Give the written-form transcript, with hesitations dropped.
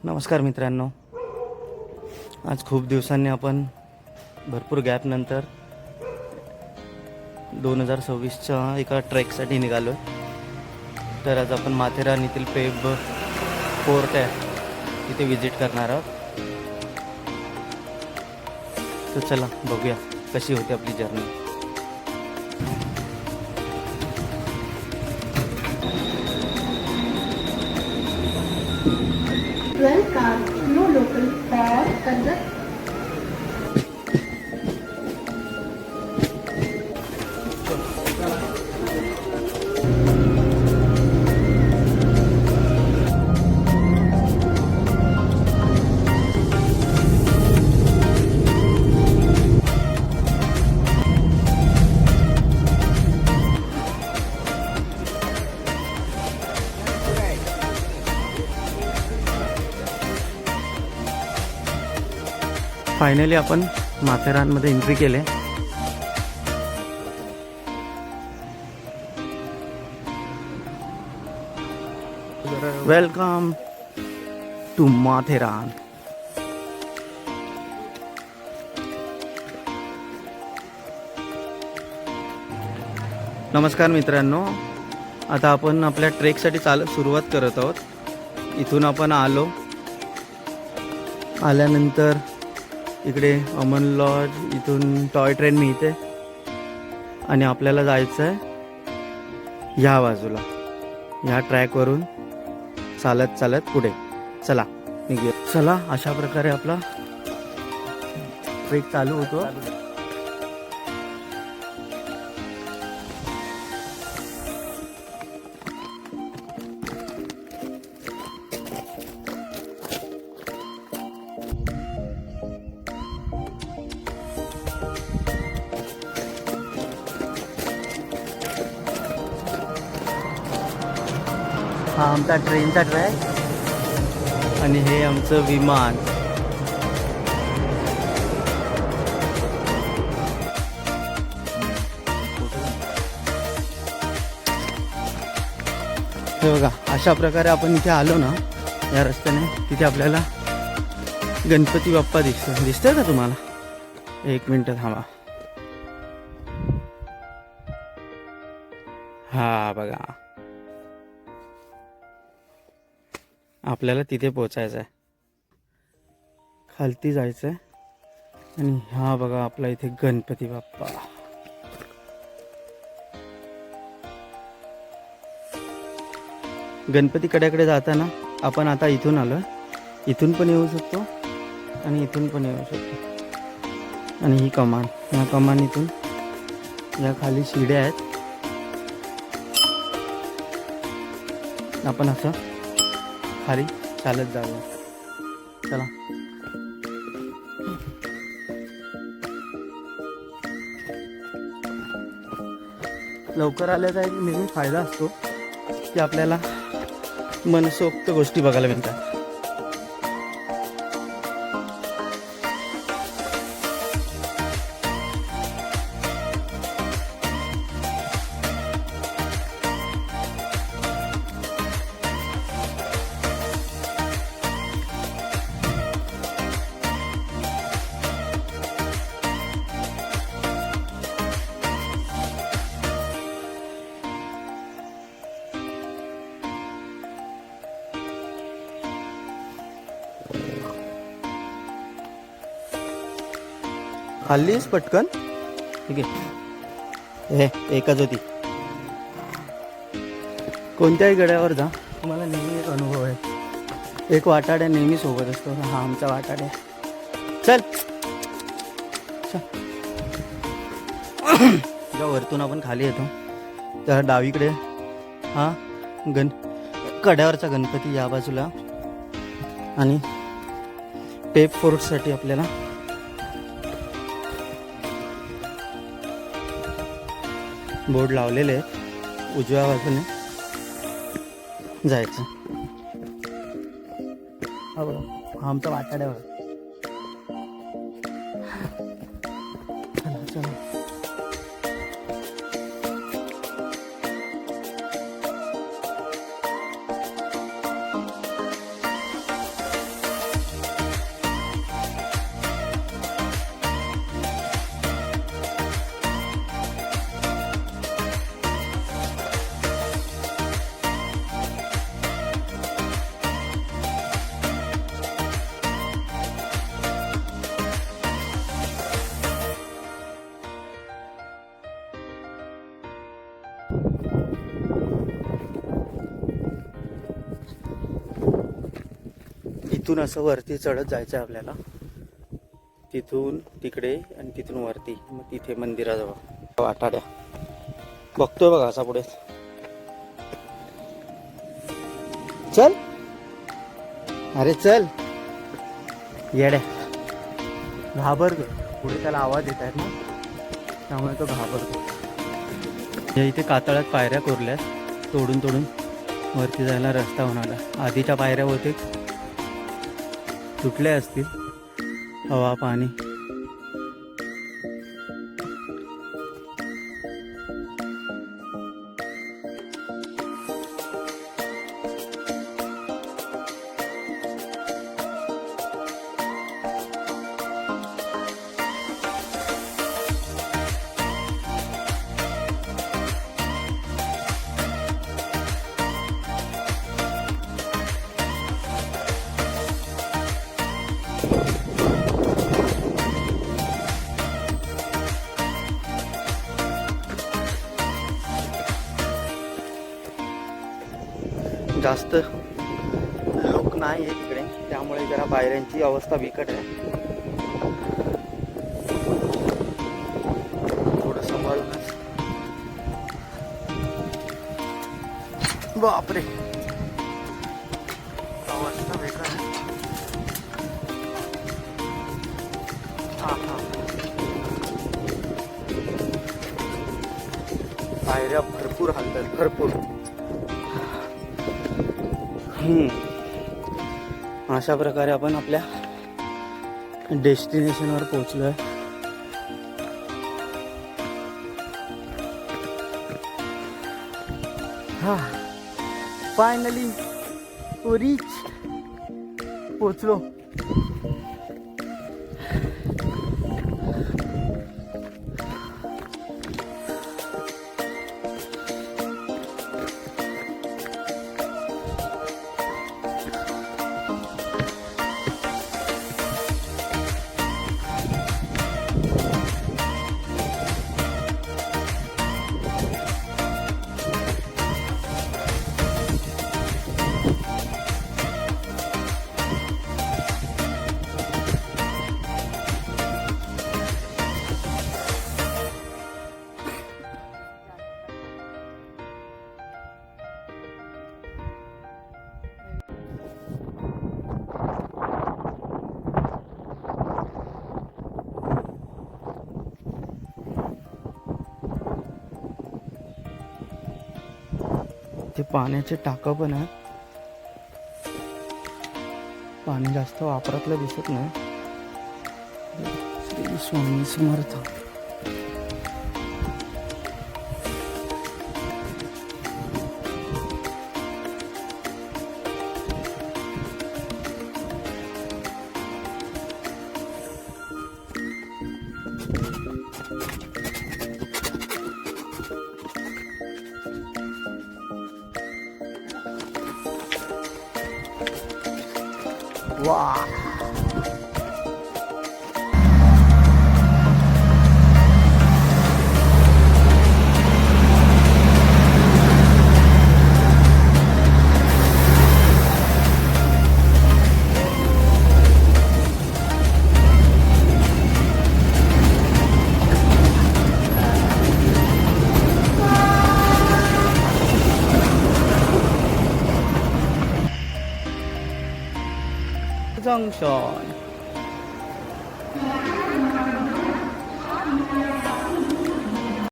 नमस्कार मित्रांनो, आज खूप दिवसांनी आपण भरपूर गॅपनंतर 2026च्या एका ट्रेकसाठी निघालो. तर आज आपण माथेरान येथील पेब फोर्ट आहे तिथे विजिट करणार आहोत. तर चला बघूया कशी होती आपली journey. Welcome, no local fare conduct. Finally आपण माथेरानमध्ये एंट्री केले. Welcome to Matheran. नमस्कार मित्रांनो, आता आपण आपल्या ट्रेकसाठी सुरुवात करत आहोत. इथून आपण आल्यानंतर इकडे अमन लॉज, इथून टॉय ट्रेन मिळते आणि आपल्याला जायचं आहे ह्या बाजूला, ह्या ट्रॅकवरून चालत चालत पुढे. चला निघूया. चला, अशा प्रकारे आपला ट्रेक चालू होतो. हा आमचा ट्रेनचा ट्रॅक आणि हे आमचं विमान. हे बघा, अशा प्रकारे आपण इथे आलो ना या रस्त्याने, तिथे आपल्याला गणपती बाप्पा दिसतोय का तुम्हाला? एक मिनिट थांबा. हा बघा, आपल्याला तिथे पोचायचं आहे, खालती जायचं आहे. आणि हा बघा आपला इथे गणपती बाप्पा. गणपती कड्याकडे जाताना आपण आता इथून आलो, इथून पण येऊ शकतो आणि इथून पण येऊ शकतो. आणि ही कमान, ह्या कमान इथून या खाली शिड्या आहेत, आपण असं खाली चालत जाऊया. चला. लवकर आल्याचा एक नेहमी फायदा असतो की आपल्याला मनसोक्त गोष्टी बघायला मिळतात. खाल्लीस पटकन? ठीक आहे, हे एकच होती. कोणत्याही गड्यावर जा, तुम्हाला नेहमी एक अनुभव आहे. एक वाटाड्या नेहमी सोबत असतो. हा आमचा वाटाड्या. चल जेव्हा वरतून आपण खाली येतो त्या डावीकडे हा कड्यावरचा गणपती या बाजूला, आणि पेब फोर्टसाठी आपल्याला बोर्ड लावलेले आहेत. उजव्या बाजूने जायचं. हा बघा, हा आमचा वाटाड्यावर. चला चला. इथून असं वरती चढत जायचं आहे आपल्याला, तिथून तिकडे आणि तिथून वरती, मग तिथे मंदिराजवळ वाटाड्या बघतोय बघा असा पुढे. चल अरे चल येड्या, घाबरतो पुढे, त्याला आवाज येत आहेत ना त्यामुळे तो घाबरतो. या इथे कातळात पायऱ्या कोरल्यात, तोडून तोडून वरती जायला रस्ता होणार. आधीच्या पायऱ्या होते तुटल्या असतील, हवा पाणी. जास्त लोक नाही आहे तिकडे, त्यामुळे जरा पायऱ्यांची अवस्था बिकट आहे. थोडं सांभाळूनच. बापरे अवस्था बेकार आहे. हा हा, पायऱ्या भरपूर हालतात, भरपूर. अशा प्रकारे आपण आपल्या डेस्टिनेशनवर पोहोचलोय. हा, फायनली रीच पोहोचलो. ते पाण्याचे टाकं पण आहे, पाणी जास्त वापरातलं दिसत नाही. श्री स्वामी समर्थ. वा, जंक्शन.